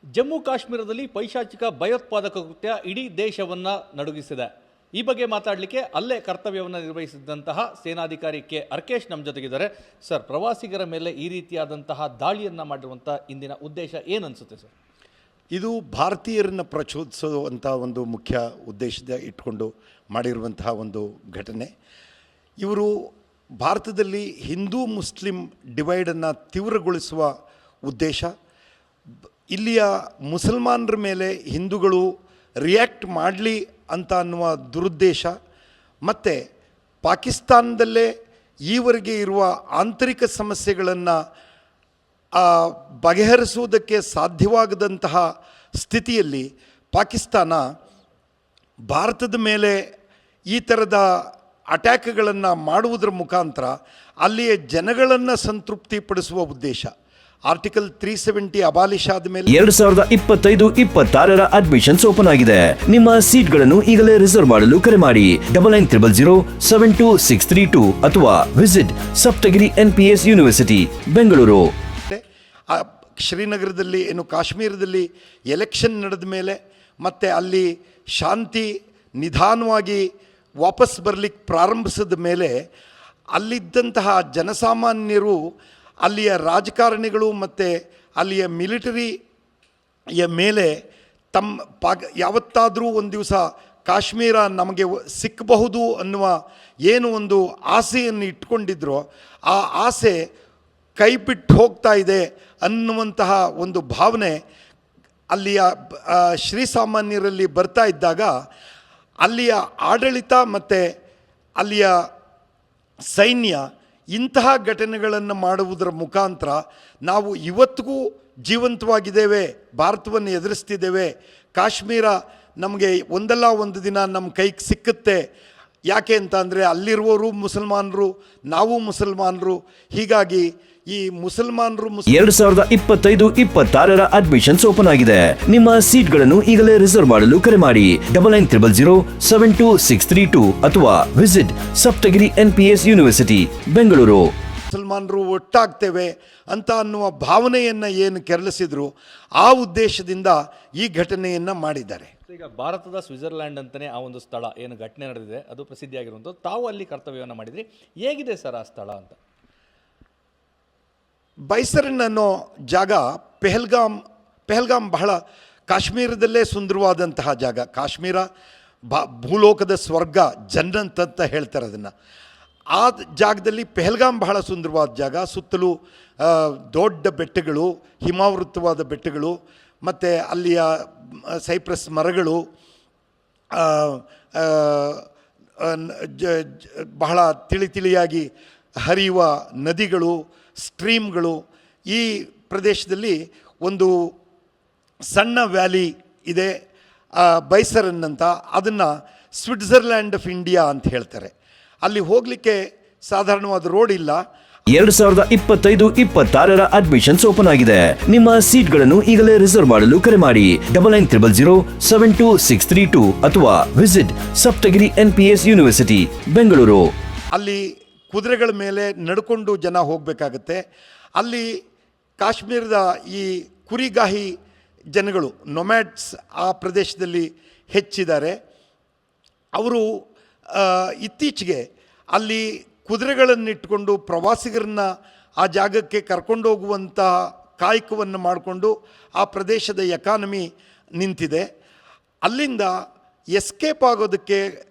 ಜಮ್ಮು ಕಾಶ್ಮೀರದಲ್ಲಿ ಪೈಶಾಚಿಕ ಭಯೋತ್ಪಾದಕ ಕೃತ್ಯ ಇಡೀ ದೇಶವನ್ನು ನಡುಗಿಸಿದೆ. ಈ ಬಗ್ಗೆ ಮಾತಾಡಲಿಕ್ಕೆ ಅಲ್ಲೇ ಕರ್ತವ್ಯವನ್ನು ನಿರ್ವಹಿಸಿದಂತಹ ಸೇನಾಧಿಕಾರಿ ಕೆ ಅರ್ಕೇಶ್ ನಮ್ಮ ಜೊತೆಗಿದ್ದಾರೆ. ಸರ್, ಪ್ರವಾಸಿಗರ ಮೇಲೆ ಈ ರೀತಿಯಾದಂತಹ ದಾಳಿಯನ್ನು ಮಾಡಿರುವಂಥ ಇಂದಿನ ಉದ್ದೇಶ ಏನು ಅನಿಸುತ್ತೆ ಸರ್? ಇದು ಭಾರತೀಯರನ್ನು ಪ್ರಚೋದಿಸುವಂಥ ಒಂದು ಮುಖ್ಯ ಉದ್ದೇಶದ ಇಟ್ಕೊಂಡು ಮಾಡಿರುವಂತಹ ಒಂದು ಘಟನೆ. ಇವರು ಭಾರತದಲ್ಲಿ ಹಿಂದೂ ಮುಸ್ಲಿಂ ಡಿವೈಡನ್ನು ತೀವ್ರಗೊಳಿಸುವ ಉದ್ದೇಶ, ಇಲ್ಲಿಯ ಮುಸಲ್ಮಾನರ ಮೇಲೆ ಹಿಂದೂಗಳು ರಿಯಾಕ್ಟ್ ಮಾಡಲಿ ಅಂತ ಅನ್ನುವ ದುರುದ್ದೇಶ, ಮತ್ತು ಪಾಕಿಸ್ತಾನದಲ್ಲೇ ಈವರೆಗೆ ಇರುವ ಆಂತರಿಕ ಸಮಸ್ಯೆಗಳನ್ನು ಬಗೆಹರಿಸುವುದಕ್ಕೆ ಸಾಧ್ಯವಾಗದಂತಹ ಸ್ಥಿತಿಯಲ್ಲಿ ಪಾಕಿಸ್ತಾನ ಭಾರತದ ಮೇಲೆ ಈ ಥರದ ಅಟ್ಯಾಕ್ಗಳನ್ನು ಮಾಡುವುದರ ಮುಖಾಂತರ ಅಲ್ಲಿಯ ಜನಗಳನ್ನು ಸಂತೃಪ್ತಿಪಡಿಸುವ ಉದ್ದೇಶ. ಆರ್ಟಿಕಲ್ 370 ಅಬಾಲಿಷ್ ಆದಮೇಲೆ 2025-26 ಅಡ್ಮಿಷನ್ಸ್ ಓಪನ್ ಆಗಿದೆ. ನಿಮ್ಮ ಸೀಟ್ಗಳನ್ನು ಈಗಲೇ ರಿಸರ್ವ್ ಮಾಡಲು ಕರೆ ಮಾಡಿ 9900072632 ಅಥವಾ visit Saptagiri NPS university Bengaluru. ಶ್ರೀನಗರದಲ್ಲಿ ಕಾಶ್ಮೀರದಲ್ಲಿ ಎಲೆಕ್ಷನ್ ನಡೆದ ಮೇಲೆ ಮತ್ತು ಅಲ್ಲಿ ಶಾಂತಿ ನಿಧಾನವಾಗಿ ವಾಪಸ್ ಬರಲಿಕ್ಕೆ ಪ್ರಾರಂಭಿಸಿದ ಮೇಲೆ ಅಲ್ಲಿದ್ದಂತಹ ಜನಸಾಮಾನ್ಯರು, ಅಲ್ಲಿಯ ರಾಜಕಾರಣಿಗಳು ಮತ್ತು ಅಲ್ಲಿಯ ಮಿಲಿಟರಿಯ ಮೇಲೆ ಯಾವತ್ತಾದರೂ ಒಂದು ದಿವಸ ಕಾಶ್ಮೀರ ನಮಗೆ ಸಿಕ್ಕಬಹುದು ಅನ್ನುವ ಏನು ಒಂದು ಆಸೆಯನ್ನು ಇಟ್ಕೊಂಡಿದ್ರೋ ಆ ಆಸೆ ಕೈ ಬಿಟ್ಟು ಹೋಗ್ತಾ ಇದೆ ಅನ್ನುವಂತಹ ಒಂದು ಭಾವನೆ ಅಲ್ಲಿಯ ಶ್ರೀಸಾಮಾನ್ಯರಲ್ಲಿ ಬರ್ತಾ ಇದ್ದಾಗ ಅಲ್ಲಿಯ ಆಡಳಿತ ಮತ್ತು ಅಲ್ಲಿಯ ಸೈನ್ಯ ಇಂತಹ ಘಟನೆಗಳನ್ನು ಮಾಡುವುದರ ಮುಖಾಂತರ ನಾವು ಇವತ್ತಿಗೂ ಜೀವಂತವಾಗಿದ್ದೇವೆ, ಭಾರತವನ್ನು ಎದುರಿಸ್ತಿದ್ದೇವೆ, ಕಾಶ್ಮೀರ ನಮಗೆ ಒಂದಲ್ಲ ಒಂದು ದಿನ ನಮ್ಮ ಕೈಗೆ ಸಿಕ್ಕುತ್ತೆ. ಯಾಕೆ ಅಂತ ಅಂದರೆ ಅಲ್ಲಿರುವವರು ಮುಸಲ್ಮಾನರು, ನಾವು ಮುಸಲ್ಮಾನರು. ಹೀಗಾಗಿ ಈ ಮುಸಲ್ಮಾನರು 2025-26 ಅಡ್ಮಿಷನ್ಸ್ ಓಪನ್ ಆಗಿದೆ. ನಿಮ್ಮ ಸೀಟ್ಗಳನ್ನು ಈಗಲೇ ರಿಸರ್ವ್ ಮಾಡಲು ಕರೆ ಮಾಡಿ 9900072632 ಅಥವಾ visit Saptagiri NPS university Bengaluru. ಮುಸಲ್ಮಾನರು ಒಟ್ಟಾಗ್ತೇವೆ ಅಂತ ಅನ್ನುವ ಭಾವನೆಯನ್ನು ಏನು ಕೆರಳಿಸಿದ್ರು ಆ ಉದ್ದೇಶದಿಂದ ಈ ಘಟನೆಯನ್ನು ಮಾಡಿದ್ದಾರೆ. ಈಗ ಭಾರತದ ಸ್ವಿಟ್ಜರ್ಲ್ಯಾಂಡ್ ಅಂತಲೇ ಆ ಒಂದು ಸ್ಥಳ ಏನು ಘಟನೆ ನಡೆದಿದೆ ಅದು ಪ್ರಸಿದ್ಧಿಯಾಗಿರುವಂಥದ್ದು. ತಾವು ಅಲ್ಲಿ ಕರ್ತವ್ಯವನ್ನು ಮಾಡಿದ್ರಿ, ಹೇಗಿದೆ ಸರ್ ಆ ಸ್ಥಳ ಅಂತ? ಬೈಸರನ್ ಅನ್ನೋ ಜಾಗ ಪೆಹಲ್ಗಾಮ್ ಬಹಳ ಕಾಶ್ಮೀರದಲ್ಲೇ ಸುಂದರವಾದಂತಹ ಜಾಗ. ಕಾಶ್ಮೀರ ಭೂಲೋಕದ ಸ್ವರ್ಗ, ಜನ್ನತ್ ಅಂತ ಹೇಳ್ತಾರೆ ಅದನ್ನು. ಆ ಜಾಗದಲ್ಲಿ ಪೆಹಲ್ಗಾಮ್ ಬಹಳ ಸುಂದರವಾದ ಜಾಗ. ಸುತ್ತಲೂ ದೊಡ್ಡ ಬೆಟ್ಟಗಳು, ಹಿಮಾವೃತವಾದ ಬೆಟ್ಟಗಳು, ಮತ್ತು ಅಲ್ಲಿಯ ಸೈಪ್ರಸ್ ಮರಗಳು, ಬಹಳ ತಿಳಿಯಾಗಿ ಹರಿಯುವ ನದಿಗಳು, ಸ್ಟ್ರೀಮ್ಗಳು. ಈ ಪ್ರದೇಶದಲ್ಲಿ ಒಂದು ಸಣ್ಣ ವ್ಯಾಲಿ ಇದೆ, ಬೈಸರನ್ ಅಂತ. ಅದನ್ನು ಸ್ವಿಟ್ಜರ್ಲ್ಯಾಂಡ್ ಆಫ್ ಇಂಡಿಯಾ ಅಂತ ಹೇಳ್ತಾರೆ. ಅಲ್ಲಿ ಹೋಗಲಿಕ್ಕೆ ಸಾಧಾರಣವಾದ ರೋಡ್ ಇಲ್ಲ. 2025-26 ಅಡ್ಮಿಷನ್ಸ್ ಓಪನ್ ಆಗಿದೆ. ನಿಮ್ಮ ಸೀಟ್ಗಳನ್ನು ಈಗಲೇ ರಿಸರ್ವ್ ಮಾಡಲು ಕರೆ ಮಾಡಿ 9900072632 ಅಥವಾ visit Saptagiri NPS university Bengaluru. ಅಲ್ಲಿ ಕುದುರೆಗಳ ಮೇಲೆ ನಡ್ಕೊಂಡು ಜನ ಹೋಗಬೇಕಾಗತ್ತೆ. ಅಲ್ಲಿ ಕಾಶ್ಮೀರದ ಈ ಕುರಿಗಾಹಿ ಜನಗಳು, ನೊಮ್ಯಾಡ್ಸ್, ಆ ಪ್ರದೇಶದಲ್ಲಿ ಹೆಚ್ಚಿದ್ದಾರೆ. ಅವರು ಇತ್ತೀಚೆಗೆ ಅಲ್ಲಿ ಕುದುರೆಗಳನ್ನಿಟ್ಟುಕೊಂಡು ಪ್ರವಾಸಿಗರನ್ನ ಆ ಜಾಗಕ್ಕೆ ಕರ್ಕೊಂಡೋಗುವಂತಹ ಕಾಯಕವನ್ನು ಮಾಡಿಕೊಂಡು ಆ ಪ್ರದೇಶದ ಎಕಾನಮಿ ನಿಂತಿದೆ. ಅಲ್ಲಿಂದ ಎಸ್ಕೇಪ್ ಆಗೋದಕ್ಕೆ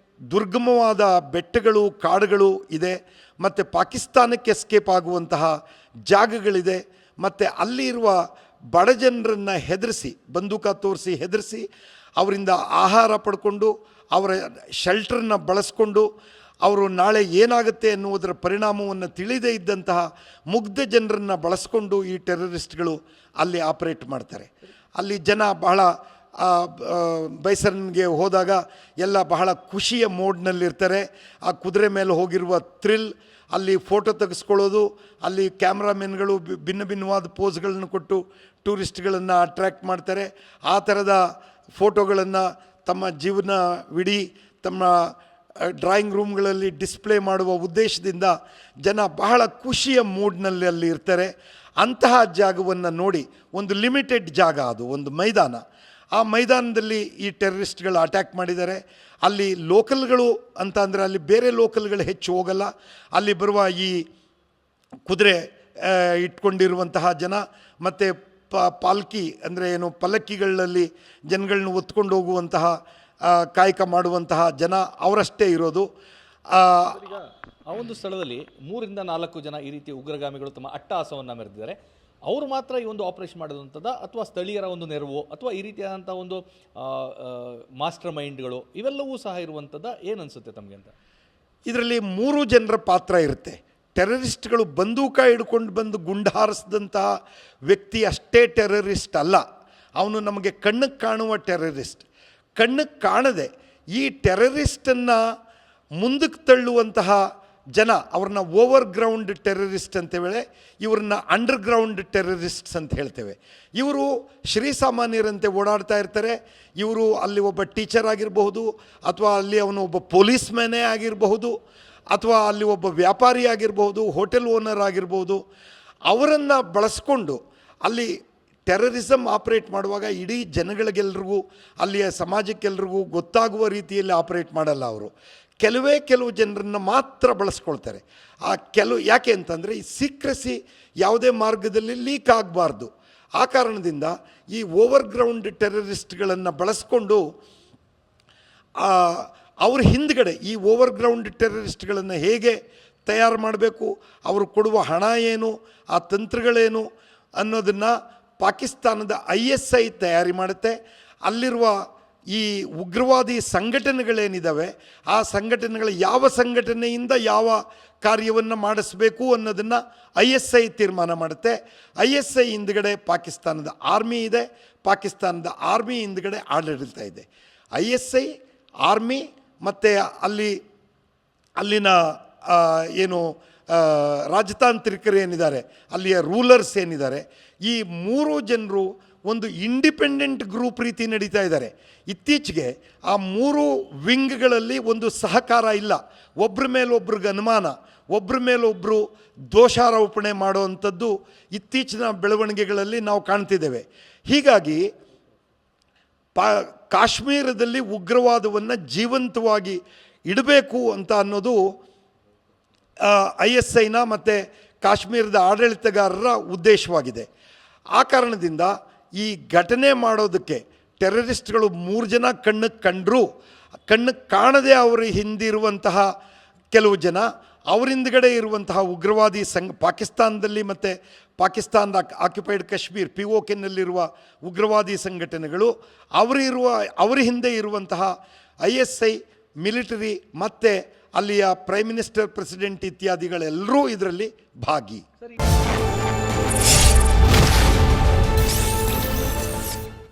ದುರ್ಗಮವಾದ ಬೆಟ್ಟಗಳು, ಕಾಡುಗಳು ಇದೆ, ಮತ್ತು ಪಾಕಿಸ್ತಾನಕ್ಕೆ ಎಸ್ಕೇಪ್ ಆಗುವಂತಹ ಜಾಗಗಳಿದೆ. ಮತ್ತು ಅಲ್ಲಿರುವ ಬಡ ಜನರನ್ನು ಹೆದರಿಸಿ, ಬಂದೂಕ ತೋರಿಸಿ ಹೆದರಿಸಿ, ಅವರಿಂದ ಆಹಾರ ಪಡ್ಕೊಂಡು ಅವರ ಶೆಲ್ಟರನ್ನು ಬಳಸ್ಕೊಂಡು ಅವರು ನಾಳೆ ಏನಾಗುತ್ತೆ ಎನ್ನುವುದರ ಪರಿಣಾಮವನ್ನು ತಿಳಿದೇ ಇದ್ದಂತಹ ಮುಗ್ಧ ಜನರನ್ನು ಬಳಸ್ಕೊಂಡು ಈ ಟೆರರಿಸ್ಟ್ಗಳು ಅಲ್ಲಿ ಆಪರೇಟ್ ಮಾಡ್ತಾರೆ. ಅಲ್ಲಿ ಜನ ಬಹಳ ಬೈಸರನ್ಗೆ ಹೋದಾಗ ಎಲ್ಲ ಬಹಳ ಖುಷಿಯ ಮೋಡ್ನಲ್ಲಿರ್ತಾರೆ. ಆ ಕುದುರೆ ಮೇಲೆ ಹೋಗಿರುವ ಥ್ರಿಲ್, ಅಲ್ಲಿ ಫೋಟೋ ತೆಗೆಸ್ಕೊಳ್ಳೋದು, ಅಲ್ಲಿ ಕ್ಯಾಮ್ರಾಮೆನ್ಗಳು ಭಿನ್ನವಾದ ಪೋಸ್ಗಳನ್ನು ಕೊಟ್ಟು ಟೂರಿಸ್ಟ್ಗಳನ್ನು ಅಟ್ರ್ಯಾಕ್ಟ್ ಮಾಡ್ತಾರೆ. ಆ ಥರದ ಫೋಟೋಗಳನ್ನು ತಮ್ಮ ಜೀವನವಿಡೀ ತಮ್ಮ ಡ್ರಾಯಿಂಗ್ ರೂಮ್ಗಳಲ್ಲಿ ಡಿಸ್ಪ್ಲೇ ಮಾಡುವ ಉದ್ದೇಶದಿಂದ ಜನ ಬಹಳ ಖುಷಿಯ ಮೂಡ್ನಲ್ಲಿ ಅಲ್ಲಿ ಇರ್ತಾರೆ. ಅಂತಹ ಜಾಗವನ್ನು ನೋಡಿ, ಒಂದು ಲಿಮಿಟೆಡ್ ಜಾಗ, ಅದು ಒಂದು ಮೈದಾನ, ಆ ಮೈದಾನದಲ್ಲಿ ಈ ಟೆರರಿಸ್ಟ್ಗಳು ಅಟ್ಯಾಕ್ ಮಾಡಿದ್ದಾರೆ. ಅಲ್ಲಿ ಲೋಕಲ್ಗಳು ಅಂತ ಅಂದರೆ ಅಲ್ಲಿ ಬೇರೆ ಲೋಕಲ್ಗಳು ಹೆಚ್ಚು ಹೋಗಲ್ಲ. ಅಲ್ಲಿ ಬರುವ ಈ ಕುದುರೆ ಇಟ್ಕೊಂಡಿರುವಂತಹ ಜನ ಮತ್ತು ಪಾಲ್ಕಿ ಅಂದರೆ ಏನು ಪಲ್ಲಕ್ಕಿಗಳಲ್ಲಿ ಜನಗಳನ್ನ ಹೊತ್ಕೊಂಡು ಹೋಗುವಂತಹ ಕಾಯಕ ಮಾಡುವಂತಹ ಜನ ಅವರಷ್ಟೇ ಇರೋದು. ಈಗ ಆ ಒಂದು ಸ್ಥಳದಲ್ಲಿ 3-4 ಜನ ಈ ರೀತಿ ಉಗ್ರಗಾಮಿಗಳು ತಮ್ಮ ಅಟ್ಟಹಾಸವನ್ನು ಮೆರೆದಿದ್ದಾರೆ. ಅವರು ಮಾತ್ರ ಈ ಒಂದು ಆಪರೇಷನ್ ಮಾಡೋದಂಥದ್ದ, ಅಥವಾ ಸ್ಥಳೀಯರ ಒಂದು ನೆರವು, ಅಥವಾ ಈ ರೀತಿಯಾದಂಥ ಒಂದು ಮಾಸ್ಟರ್ ಮೈಂಡ್ಗಳು ಇವೆಲ್ಲವೂ ಸಹ ಇರುವಂಥದ್ದು ಏನನ್ಸುತ್ತೆ ತಮಗೆ ಅಂತ? ಇದರಲ್ಲಿ 3 ಜನರ ಪಾತ್ರ ಇರುತ್ತೆ. ಟೆರರಿಸ್ಟ್ಗಳು ಬಂದೂಕ ಹಿಡ್ಕೊಂಡು ಬಂದು ಗುಂಡು ಹಾರಿಸಿದಂತಹ ವ್ಯಕ್ತಿ ಅಷ್ಟೇ ಟೆರರಿಸ್ಟ್ ಅಲ್ಲ, ಅವನು ನಮಗೆ ಕಣ್ಣಿಗೆ ಕಾಣುವ ಟೆರರಿಸ್ಟ್. ಕಣ್ಣಿಗೆ ಕಾಣದೆ ಈ ಟೆರರಿಸ್ಟನ್ನು ಮುಂದಕ್ಕೆ ತಳ್ಳುವಂತಹ ಜನ, ಅವ್ರನ್ನ ಓವರ್ ಗ್ರೌಂಡ್ ಟೆರರಿಸ್ಟ್ ಅಂತೇಳಿ, ಇವ್ರನ್ನ ಅಂಡರ್ಗ್ರೌಂಡ್ ಟೆರರಿಸ್ಟ್ಸ್ ಅಂತ ಹೇಳ್ತೇವೆ. ಇವರು ಶ್ರೀಸಾಮಾನ್ಯರಂತೆ ಓಡಾಡ್ತಾ ಇರ್ತಾರೆ. ಇವರು ಅಲ್ಲಿ ಒಬ್ಬ ಟೀಚರ್ ಆಗಿರಬಹುದು, ಅಥವಾ ಅಲ್ಲಿ ಅವನು ಒಬ್ಬ ಪೊಲೀಸ್ ಮ್ಯಾನೇ ಆಗಿರಬಹುದು, ಅಥವಾ ಅಲ್ಲಿ ಒಬ್ಬ ವ್ಯಾಪಾರಿ ಆಗಿರ್ಬೋದು, ಹೋಟೆಲ್ ಓನರ್ ಆಗಿರ್ಬೋದು. ಅವರನ್ನು ಬಳಸ್ಕೊಂಡು ಅಲ್ಲಿ ಟೆರರಿಸಮ್ ಆಪ್ರೇಟ್ ಮಾಡುವಾಗ ಇಡೀ ಜನಗಳಿಗೆಲ್ರಿಗೂ, ಅಲ್ಲಿಯ ಸಮಾಜಕ್ಕೆಲ್ರಿಗೂ ಗೊತ್ತಾಗುವ ರೀತಿಯಲ್ಲಿ ಆಪ್ರೇಟ್ ಮಾಡಲ್ಲ. ಅವರು ಕೆಲವು ಜನರನ್ನು ಮಾತ್ರ ಬಳಸ್ಕೊಳ್ತಾರೆ. ಯಾಕೆ ಅಂತಂದರೆ ಈ ಸೀಕ್ರೆಸಿ ಯಾವುದೇ ಮಾರ್ಗದಲ್ಲಿ ಲೀಕ್ ಆಗಬಾರ್ದು. ಆ ಕಾರಣದಿಂದ ಈ ಓವರ್ ಗ್ರೌಂಡ್ ಟೆರರಿಸ್ಟ್ಗಳನ್ನು ಬಳಸ್ಕೊಂಡು ಅವ್ರ ಹಿಂದ್ಗಡೆ ಈ ಓವರ್ ಗ್ರೌಂಡ್ ಟೆರರಿಸ್ಟ್ಗಳನ್ನು ಹೇಗೆ ತಯಾರು ಮಾಡಬೇಕು, ಅವರು ಕೊಡುವ ಹಣ ಏನು, ಆ ತಂತ್ರಗಳೇನು ಅನ್ನೋದನ್ನು ಪಾಕಿಸ್ತಾನದ ISI ತಯಾರಿ ಮಾಡುತ್ತೆ. ಅಲ್ಲಿರುವ ಈ ಉಗ್ರವಾದಿ ಸಂಘಟನೆಗಳೇನಿದ್ದಾವೆ, ಆ ಸಂಘಟನೆಗಳ ಯಾವ ಸಂಘಟನೆಯಿಂದ ಯಾವ ಕಾರ್ಯವನ್ನು ಮಾಡಿಸಬೇಕು ಅನ್ನೋದನ್ನು ISI ತೀರ್ಮಾನ ಮಾಡುತ್ತೆ. ISI ಹಿಂದ್ಗಡೆ ಪಾಕಿಸ್ತಾನದ ಆರ್ಮಿ ಇದೆ, ಪಾಕಿಸ್ತಾನದ ಆರ್ಮಿ ಹಿಂದ್ಗಡೆ ಆಡಳಿತ ಇದೆ. ISI, ಆರ್ಮಿ ಮತ್ತು ಅಲ್ಲಿನ ಏನು ರಾಜತಾಂತ್ರಿಕರು ಏನಿದ್ದಾರೆ, ಅಲ್ಲಿಯ ರೂಲರ್ಸ್ ಏನಿದ್ದಾರೆ, ಈ 3 ಜನರು ಒಂದು ಇಂಡಿಪೆಂಡೆಂಟ್ ಗ್ರೂಪ್ ರೀತಿ ನಡೀತಾ ಇದ್ದಾರೆ. ಇತ್ತೀಚೆಗೆ ಆ 3 ವಿಂಗ್ಗಳಲ್ಲಿ ಒಂದು ಸಹಕಾರ ಇಲ್ಲ. ಒಬ್ಬರ ಮೇಲೊಬ್ರಿಗೆ ಅನುಮಾನ, ಒಬ್ಬರ ಮೇಲೊಬ್ಬರು ದೋಷಾರೋಪಣೆ ಮಾಡುವಂಥದ್ದು ಇತ್ತೀಚಿನ ಬೆಳವಣಿಗೆಗಳಲ್ಲಿ ನಾವು ಕಾಣ್ತಿದ್ದೇವೆ. ಹೀಗಾಗಿ ಕಾಶ್ಮೀರದಲ್ಲಿ ಉಗ್ರವಾದವನ್ನು ಜೀವಂತವಾಗಿ ಇಡಬೇಕು ಅಂತ ಅನ್ನೋದು ISIನ ಮತ್ತು ಕಾಶ್ಮೀರದ ಆಡಳಿತಗಾರರ ಉದ್ದೇಶವಾಗಿದೆ. ಆ ಕಾರಣದಿಂದ ಈ ಘಟನೆ ಮಾಡೋದಕ್ಕೆ ಟೆರರಿಸ್ಟ್ಗಳು 3 ಜನ ಕಣ್ಣಿಗೆ ಕಾಣದೆ ಅವರ ಹಿಂದಿರುವಂತಹ ಕೆಲವು ಜನ, ಅವರಿಂದಗಡೆ ಇರುವಂತಹ ಉಗ್ರವಾದಿ ಪಾಕಿಸ್ತಾನದಲ್ಲಿ ಮತ್ತು ಪಾಕಿಸ್ತಾನದ ಆಕ್ಯುಪೈಡ್ ಕಾಶ್ಮೀರ್ POKನಲ್ಲಿರುವ ಉಗ್ರವಾದಿ ಸಂಘಟನೆಗಳು, ಅವರ ಹಿಂದೆ ಇರುವಂತಹ ISI, ಮಿಲಿಟರಿ ಮತ್ತು ಅಲ್ಲಿಯ ಪ್ರೈಮ್ ಮಿನಿಸ್ಟರ್, ಪ್ರೆಸಿಡೆಂಟ್ ಇತ್ಯಾದಿಗಳೆಲ್ಲರೂ ಇದರಲ್ಲಿ ಭಾಗಿ.